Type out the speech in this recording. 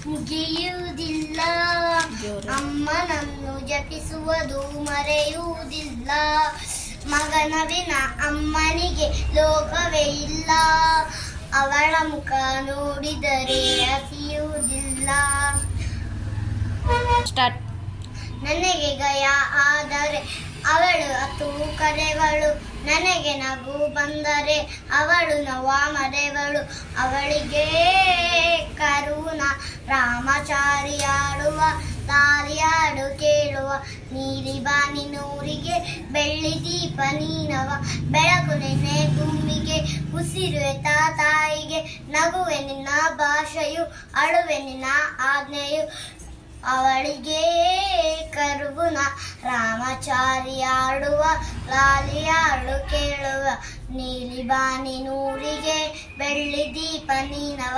ಮುಗಿಯುವುದಿಲ್ಲ. ಅಮ್ಮನನ್ನು ಜಪಿಸುವುದು ಮರೆಯುವುದಿಲ್ಲ. ಮಗನ ವಿನ ಅಮ್ಮನಿಗೆ ಲೋಕವೇ ಇಲ್ಲ. ಅವಳ ಮುಖ ನೋಡಿದರೆ ಹಸಿಯುವುದಿಲ್ಲ. ನನಗೆ ಗಯ ಆದರೆ ಅವಳು ಅತು ಕರೆವಳು. ನನಗೆ ನಗು ಬಂದರೆ ಅವಳು ನವ ಮರೆವಳು. ಅವಳಿಗೆ ಕರುಣ ರಾಮಚಾರಿ ಆಡುವ ಲಾಲಿಯಾಡು ಕೇಳುವ. ನೀಲಿ ಬಾನಿನೂರಿಗೆ ಬೆಳ್ಳಿ ದೀಪ ನೀನವ. ಬೆಳಕು ನಿನ್ನೆ ಭೂಮಿಗೆ ಉಸಿರುವೆ ತಾಯಿಗೆ. ನಗುವೆ ನಿನ್ನ ಭಾಷೆಯು ಅಳುವೆ ನಿನ್ನ ಆಜ್ಞೆಯು. ಅವಳಿಗೆ ಕರುಣ ರಾಮಚಾರಿ ಆಡುವ ಲಾಲಿಯಾಡು ಕೇಳುವ. ನೀಲಿ ಬಾನಿನೂರಿಗೆ ಬೆಳ್ಳಿ ದೀಪ ನೀನವ.